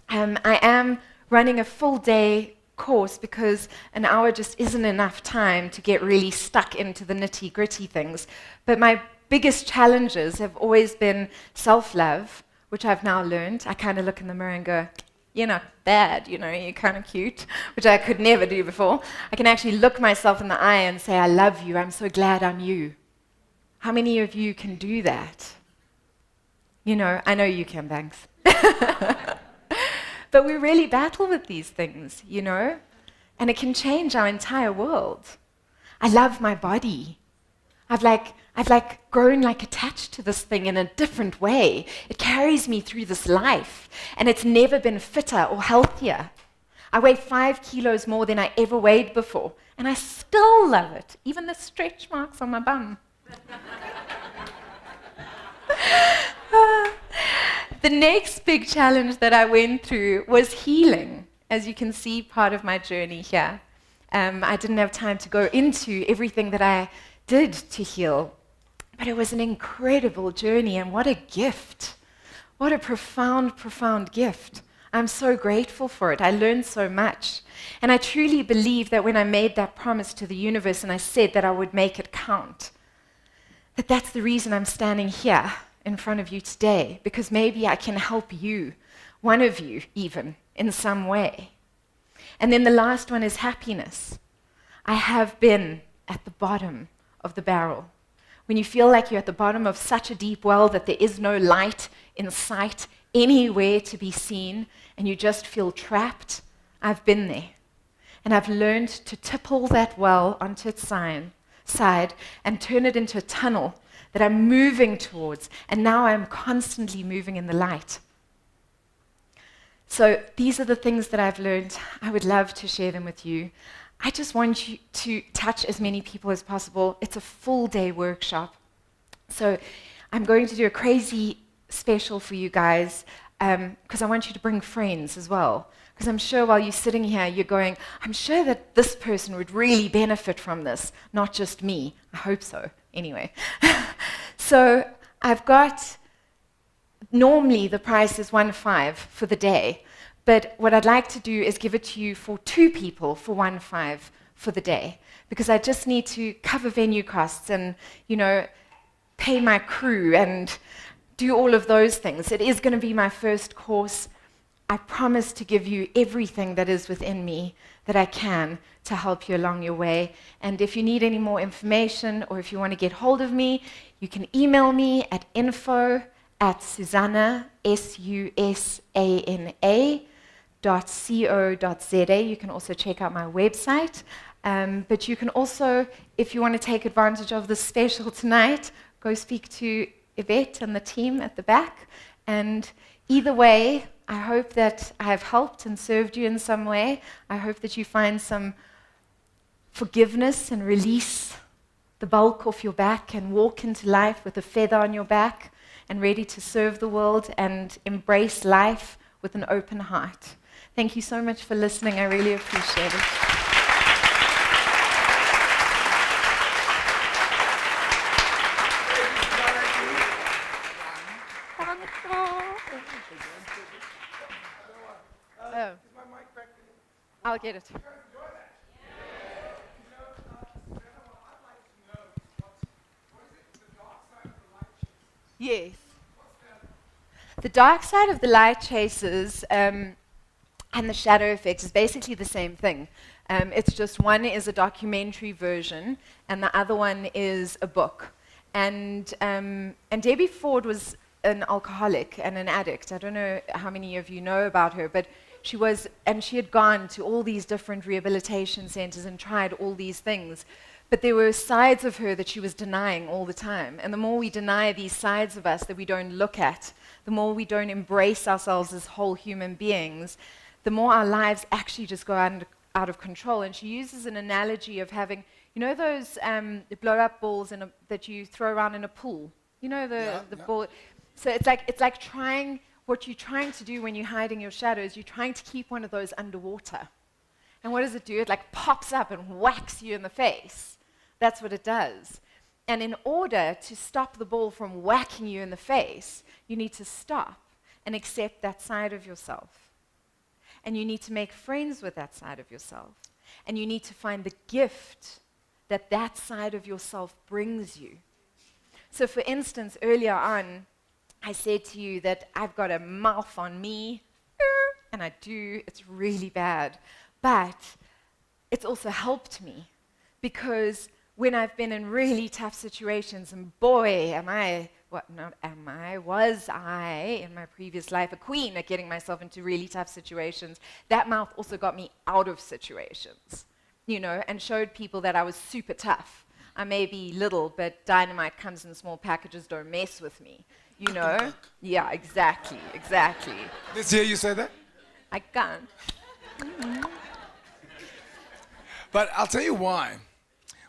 I am running a full day course because an hour just isn't enough time to get really stuck into the nitty-gritty things. But my biggest challenges have always been self-love, which I've now learned. I kind of look in the mirror and go, you're not bad, you know, you're kind of cute, which I could never do before. I can actually look myself in the eye and say, I love you, I'm so glad I'm you. How many of you can do that? You know, I know you can, Banks. But we really battle with these things, you know, and it can change our entire world. I love my body. I've grown attached to this thing in a different way. It carries me through this life, and it's never been fitter or healthier. I weigh 5 kilos more than I ever weighed before, and I still love it, even the stretch marks on my bum. The next big challenge that I went through was healing, as you can see, part of my journey here. I didn't have time to go into everything that I did to heal, but it was an incredible journey, and what a gift. What a profound, profound gift. I'm so grateful for it. I learned so much. And I truly believe that when I made that promise to the universe and I said that I would make it count, that's the reason I'm standing here in front of you today, because maybe I can help you, one of you even, in some way. And then the last one is happiness. I have been at the bottom of the barrel. When you feel like you're at the bottom of such a deep well that there is no light in sight anywhere to be seen, and you just feel trapped, I've been there. And I've learned to tipple that well onto its side and turn it into a tunnel that I'm moving towards, and now I'm constantly moving in the light. So these are the things that I've learned. I would love to share them with you. I just want you to touch as many people as possible. It's a full-day workshop. So I'm going to do a crazy special for you guys because I want you to bring friends as well. Because I'm sure while you're sitting here, you're going, I'm sure that this person would really benefit from this, not just me. I hope so, anyway. So I've got, normally the price is $1,500 for the day. But what I'd like to do is give it to you for 2 people for $1,500 for the day, because I just need to cover venue costs and, you know, pay my crew and do all of those things. It is going to be my first course. I promise to give you everything that is within me that I can to help you along your way. And if you need any more information or if you want to get hold of me, you can email me at info at Susanna, susana.co.za. You can also check out my website. But you can also, if you want to take advantage of this special tonight, go speak to Yvette and the team at the back. And either way, I hope that I have helped and served you in some way. I hope that you find some forgiveness and release the bulk off your back and walk into life with a feather on your back and ready to serve the world and embrace life with an open heart. Thank you so much for listening. I really appreciate it. Oh. I'll get it. Yes. The dark side of the light chasers and the shadow effect is basically the same thing. It's just one is a documentary version and the other one is a book. And Debbie Ford was an alcoholic and an addict. I don't know how many of you know about her, but she was, and she had gone to all these different rehabilitation centers and tried all these things. But there were sides of her that she was denying all the time. And the more we deny these sides of us that we don't look at, the more we don't embrace ourselves as whole human beings, the more our lives actually just go out of control. And she uses an analogy of having, you know those blow-up balls that you throw around in a pool? You know the ball? So it's like what you're trying to do when you're hiding your shadows, you're trying to keep one of those underwater. And what does it do? It like pops up and whacks you in the face. That's what it does. And in order to stop the ball from whacking you in the face, you need to stop and accept that side of yourself. And you need to make friends with that side of yourself. And you need to find the gift that that side of yourself brings you. So for instance, earlier on, I said to you that I've got a mouth on me, and I do, it's really bad. But it's also helped me because when I've been in really tough situations, and boy, was I in my previous life a queen at getting myself into really tough situations, that mouth also got me out of situations, you know, and showed people that I was super tough. I may be little, but dynamite comes in small packages, don't mess with me, you know? Yeah, exactly. Let's hear you say that. I can't. But I'll tell you why.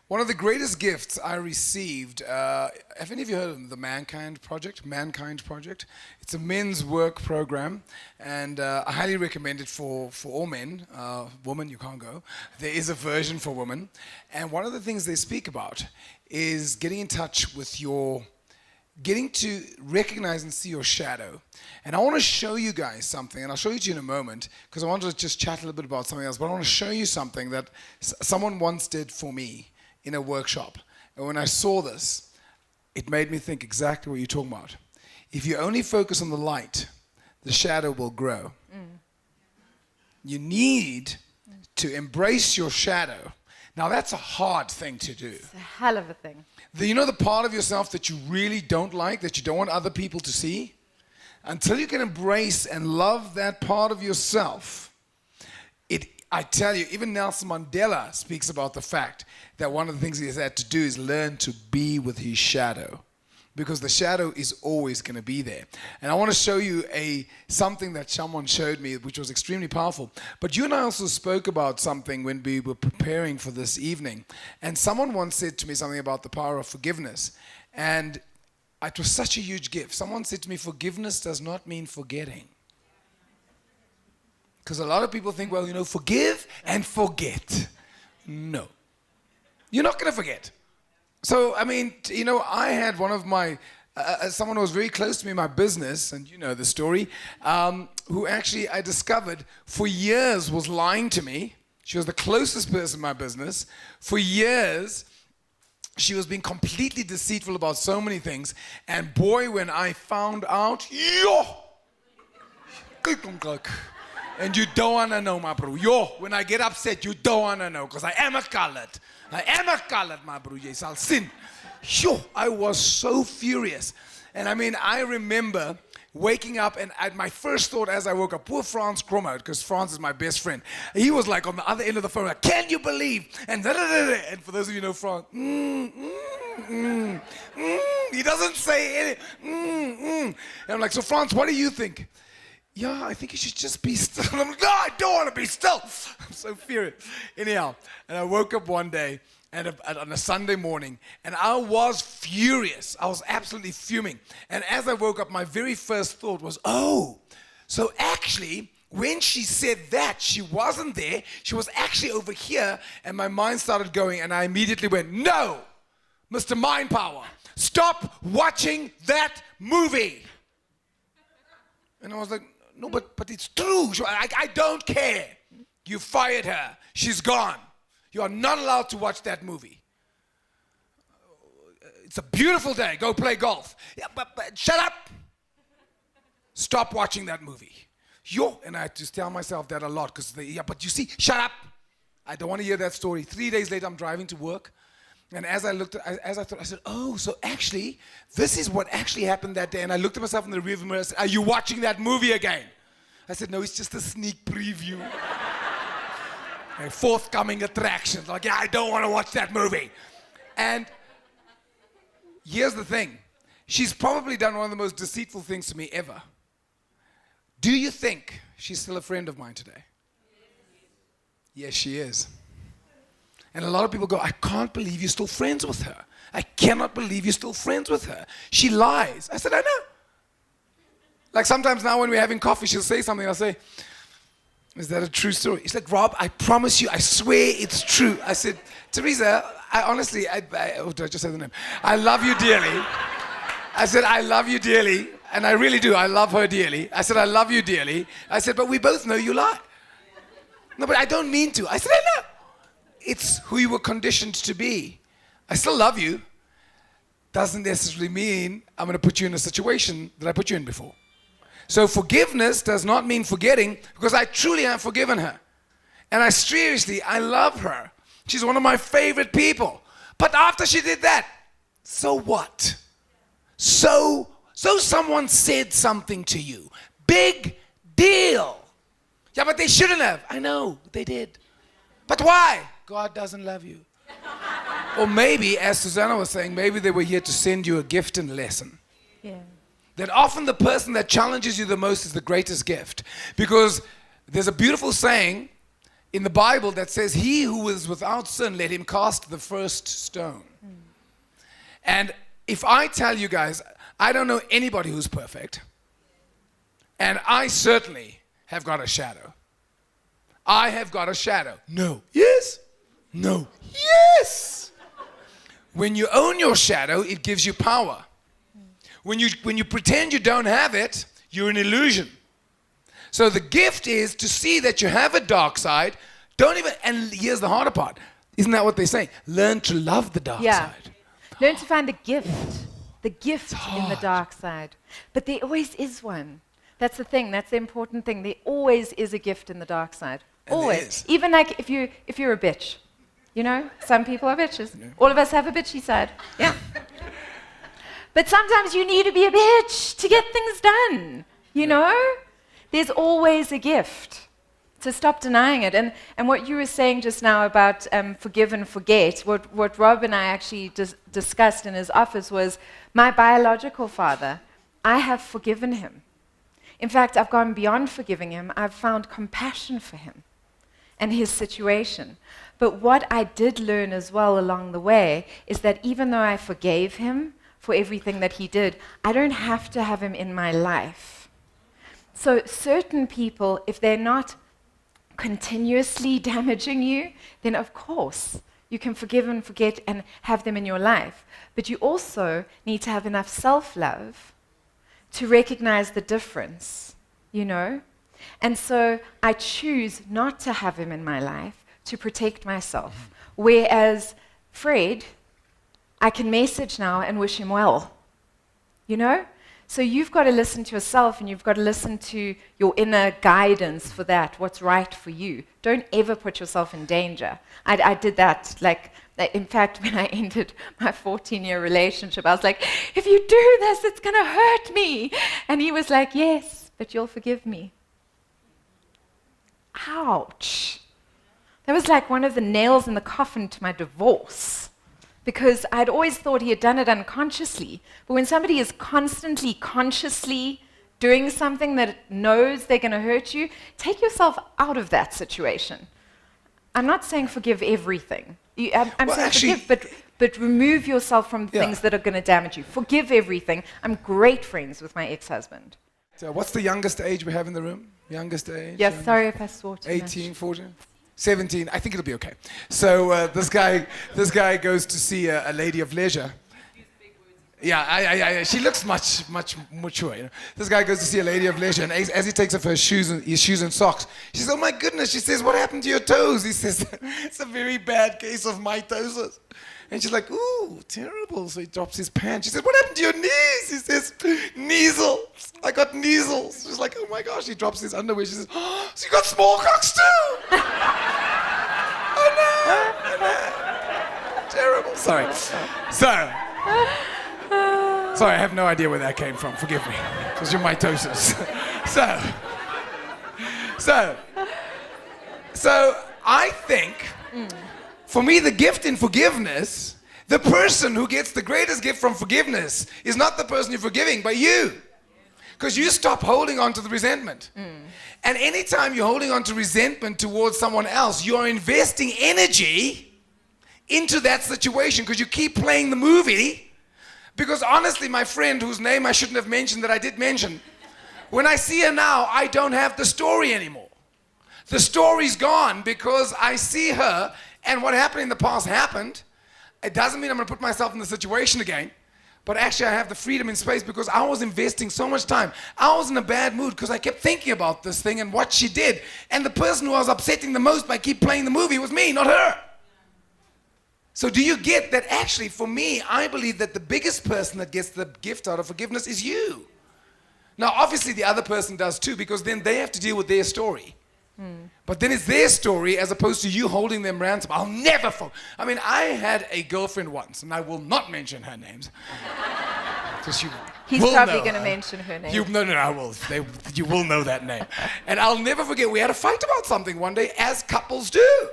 One of the greatest gifts I received, have any of you heard of the Mankind Project? Mankind Project. It's a men's work program, and I highly recommend it for all men. Women, you can't go. There is a version for women. And one of the things they speak about is getting in touch with getting to recognize and see your shadow. And I want to show you guys something, and I'll show you to you in a moment, because I want to just chat a little bit about something else, but I want to show you something that someone once did for me in a workshop. And when I saw this, it made me think exactly what you're talking about. If you only focus on the light, the shadow will grow. You need to embrace your shadow. Now that's a hard thing to do. It's a hell of a thing. You know the part of yourself that you really don't like, that you don't want other people to see? Until you can embrace and love that part of yourself, I tell you, even Nelson Mandela speaks about the fact that one of the things he has had to do is learn to be with his shadow. Because the shadow is always going to be there. And I want to show you something that someone showed me, which was extremely powerful. But you and I also spoke about something when we were preparing for this evening. And someone once said to me something about the power of forgiveness. And it was such a huge gift. Someone said to me, forgiveness does not mean forgetting. Because a lot of people think, well, forgive and forget. No. You're not going to forget. So, I had one of my, someone who was very close to me in my business, and you know the story, who actually I discovered for years was lying to me. She was the closest person in my business. For years, she was being completely deceitful about so many things. And boy, when I found out, and you don't want to know, my bro. When I get upset, you don't want to know, because I am a colored. I am a colored, my bro. Yes, I'll sin. I was so furious. And I mean, I remember waking up, and my first thought as I woke up, poor Frans Kromhout, because Frans is my best friend. He was like on the other end of the phone, like, can you believe? And and for those of you who know Frans, he doesn't say anything. And I'm like, so Frans, what do you think? Yeah, I think you should just be still. And I'm like, no, I don't want to be still. I'm so furious. Anyhow, and I woke up one day, and on a Sunday morning, and I was furious. I was absolutely fuming. And as I woke up, my very first thought was, oh, so actually, when she said that, she wasn't there. She was actually over here, and my mind started going, and I immediately went, no, Mr. Mind Power, stop watching that movie. And I was like, no, but it's true. I don't care. You fired her. She's gone. You are not allowed to watch that movie. It's a beautiful day. Go play golf. Yeah, but shut up. Stop watching that movie. And I had to tell myself that a lot because but you see, shut up. I don't want to hear that story. 3 days later, I'm driving to work. And as I thought, I said, oh, so actually, this is what actually happened that day. And I looked at myself in the rearview mirror and said, are you watching that movie again? I said, no, it's just a sneak preview. A forthcoming attraction. Like, yeah, I don't want to watch that movie. And here's the thing. She's probably done one of the most deceitful things to me ever. Do you think she's still a friend of mine today? Yes, she is. And a lot of people go, I can't believe you're still friends with her. I cannot believe you're still friends with her. She lies. I said, I know. Like sometimes now when we're having coffee, she'll say something. I'll say, is that a true story? She's like, Rob, I promise you, I swear it's true. I said, Teresa, I honestly, did I just say the name? I love you dearly. I said, I love you dearly. And I really do. I love her dearly. I said, I love you dearly. I said, but we both know you lie. No, but I don't mean to. I said, I know. It's who you were conditioned to be. I still love you. Doesn't necessarily mean I'm going to put you in a situation that I put you in before. So forgiveness does not mean forgetting, because I truly have forgiven her. And I love her. She's one of my favorite people. But after she did that, so what? So someone said something to you. Big deal. Yeah, but they shouldn't have. I know, they did. But why? God doesn't love you. Or maybe, as Susanna was saying, maybe they were here to send you a gift and lesson. Yeah. That often the person that challenges you the most is the greatest gift. Because there's a beautiful saying in the Bible that says, he who is without sin, let him cast the first stone. And if I tell you guys, I don't know anybody who's perfect. And I certainly have got a shadow. I have got a shadow. No. Yes. No. Yes. When you own your shadow, it gives you power. When you pretend you don't have it, you're an illusion. So the gift is to see that you have a dark side. And here's the harder part. Isn't that what they say? Learn to love the dark side. Learn to find the gift in the dark side. But there always is one. That's the thing. That's the important thing. There always is a gift in the dark side. Always. Even like if you're a bitch. You know, some people are bitches. Yeah. All of us have a bitchy side. Yeah. But sometimes you need to be a bitch to get things done. You know? There's always a gift. So stop denying it. And what you were saying just now about forgive and forget, what Rob and I actually discussed in his office was my biological father. I have forgiven him. In fact, I've gone beyond forgiving him. I've found compassion for him and his situation. But what I did learn as well along the way is that even though I forgave him for everything that he did, I don't have to have him in my life. So certain people, if they're not continuously damaging you, then of course you can forgive and forget and have them in your life. But you also need to have enough self-love to recognize the difference, you know? And so I choose not to have him in my life to protect myself. Whereas Fred, I can message now and wish him well, you know? So you've got to listen to yourself, and you've got to listen to your inner guidance for that, what's right for you. Don't ever put yourself in danger. I did that, like, In fact, when I ended my 14-year relationship, I was like, if you do this, it's going to hurt me. And he was like, yes, but you'll forgive me. Ouch. That was like one of the nails in the coffin to my divorce, because I'd always thought he had done it unconsciously. But when somebody is constantly, consciously doing something that knows they're going to hurt you, take yourself out of that situation. I'm not saying forgive everything. I'm Well, saying actually- forgive, but remove yourself from Yeah. things that are going to damage you. Forgive everything. I'm great friends with my ex-husband. So what's the youngest age we have in the room? Youngest age? Yes, sorry if I swore too much. 18, 14, 17. I think it'll be okay. So this guy goes to see a lady of leisure. Yeah, she looks much mature. You know? This guy goes to see a lady of leisure, and as he takes off his shoes and socks, she says, "Oh my goodness!" She says, "What happened to your toes?" He says, "It's a very bad case of mitosis." And she's like, "Ooh, terrible!" So he drops his pants. She says, "What happened to your knees?" He says, "Measles. I got measles." She's like, "Oh my gosh!" He drops his underwear. She says, "Oh, so you got smallpox too?" Oh no! Terrible. Sorry. Sorry, I have no idea where that came from. Forgive me. It was your mitosis. So I think, for me, the gift in forgiveness, the person who gets the greatest gift from forgiveness is not the person you're forgiving, but you. Because you stop holding on to the resentment. And anytime you're holding on to resentment towards someone else, you're investing energy into that situation because you keep playing the movie. Because honestly, my friend, whose name I shouldn't have mentioned that I did mention, when I see her now, I don't have the story anymore. The story's gone because I see her, and what happened in the past happened. It doesn't mean I'm going to put myself in the situation again, but actually I have the freedom and space because I was investing so much time. I was in a bad mood because I kept thinking about this thing and what she did, and the person who I was upsetting the most by keep playing the movie was me, not her. So do you get that actually, for me, I believe that the biggest person that gets the gift out of forgiveness is you. Now, obviously, the other person does too, because then they have to deal with their story. But then it's their story as opposed to you holding them ransom. I'll never I mean, I had a girlfriend once, and I will not mention her names. Because you He's will probably know going to her. mention her name. No, I will. You will know that name. And I'll never forget, we had a fight about something one day, as couples do.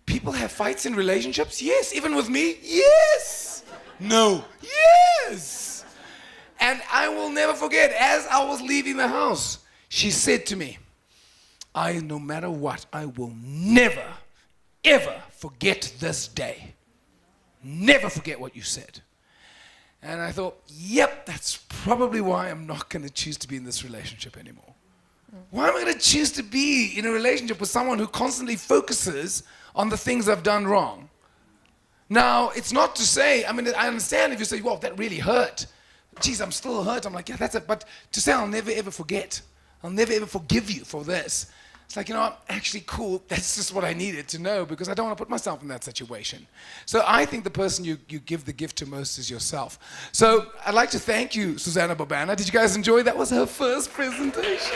People have fights in relationships? Yes. Even with me? Yes. No. Yes. And I will never forget, as I was leaving the house, she said to me, no matter what, I will never, ever forget this day. Never forget what you said. And I thought, yep, that's probably why I'm not going to choose to be in this relationship anymore. Why am I going to choose to be in a relationship with someone who constantly focuses on the things I've done wrong? Now, it's not to say, I mean, I understand if you say, well, that really hurt. Geez, I'm still hurt. I'm like, yeah, that's it. But to say I'll never ever forget, I'll never ever forgive you for this. It's like, I'm actually cool. That's just what I needed to know because I don't want to put myself in that situation. So I think the person you give the gift to most is yourself. So I'd like to thank you, Susanna Bobana. Did you guys enjoy? That was her first presentation.